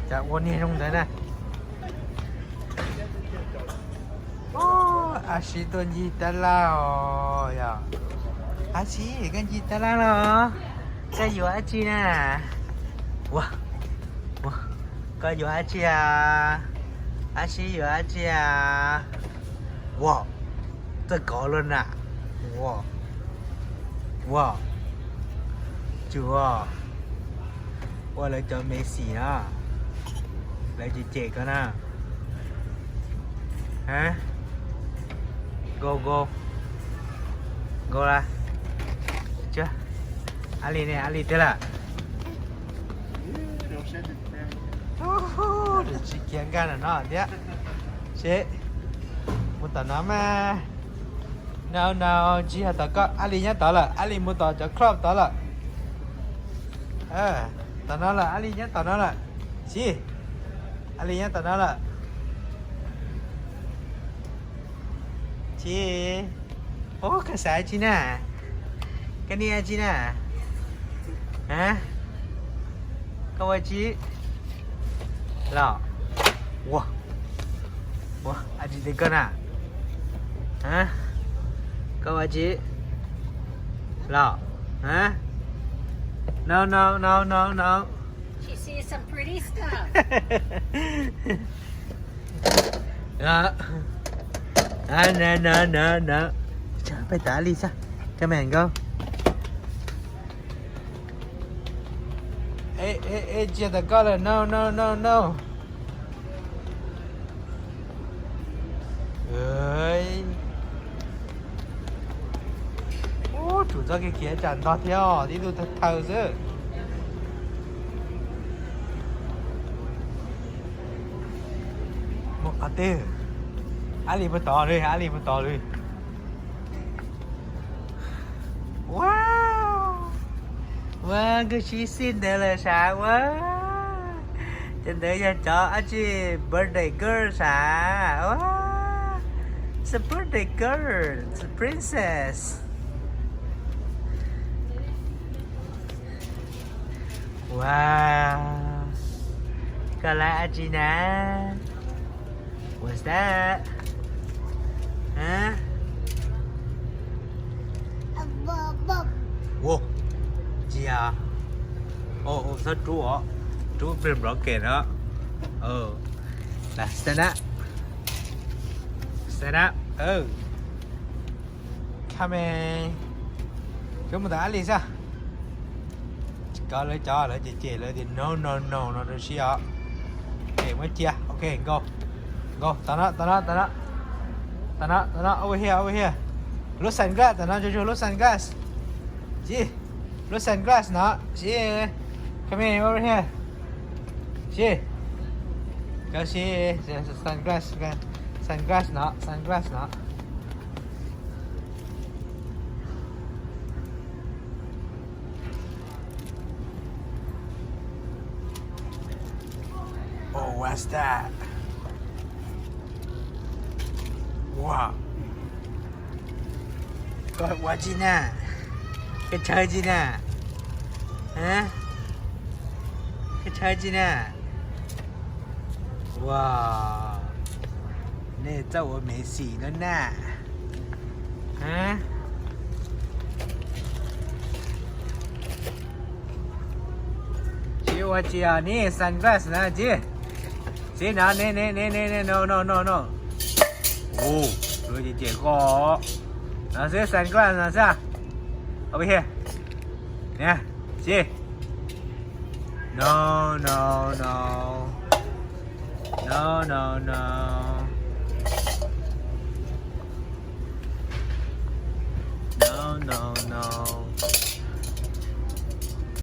Chả muốn đi không thế này. Ashi tuần gì ta la ya. Ashi cái gì ta la lo. Cái gì ashi nè. Wow. Wow. Cái gì ashi à. Ashi gì ashi à. Wow. Tôi có luôn à. Wow. Wow. Chưa. Wow lại cho Messi á. Lại chị trẻ cơ nè. Hả? Go go. Go ra. Chưa? Ali nè, Ali thế là. Để chị kiếm gan là nó nhé. Chị. Một tờ nó mà. No, chị hãy tờ có Ali nhé tờ là. Ali một tờ cho club tờ là. Tờ nó là Ali nhé tờ nó là. Chị. Ali nhé tờ nó là. Chị. Ô, cái sao chị nè. Cái này chị nè. Hả? Câu ơi chị. Lọ. Wow. Wow, anh chị thấy cân à? Hả? Câu ơi chị. Lọ. Hả? No. She sees some pretty stuff. No. No. Trời, phải tả đi sao? Come on, go. Ê, chia the color. No. Ơi. Ô, chủ cho cái kia chẳng to theo. Đi đu thật thờ chứ. Một ở tư. Ali mà to đi. Wow, cái chị xinh đẹp là sao quá. Trên đấy giờ cho anh chị birthday girl sao. Wow, it's a birthday girl, it's a princess. Wow, có lại anh chị nè. What's that? Hả? Wow. Gì à? Ồ, sao chú hả? Chú phim rõ kìa đó. Là stand up. Come in. Chúng ta đi sao? Có lấy cho lại chị lại thì no được xí ạ. Okay, mới chia. Okay, go. Tao nó over here. Look sunglass, tao nó cho look sunglass. Chị. Look sunglass nó. Chị. Come here over here. Chị. Go chị. Sunglass nó. Oh, what's that? Wow. Coi quá chị nè. Cái chơi gì nè. Hả? Cái chơi gì nè. Wow. Nè cho tôi Messi nữa nè. Hả? Chị ơi chị à, nè sunglass nè chị. Chị nào nè no. Ồ, rồi chị trẻ khó. Nó sẽ sunglass là sao? Over here. Nè, chị. No.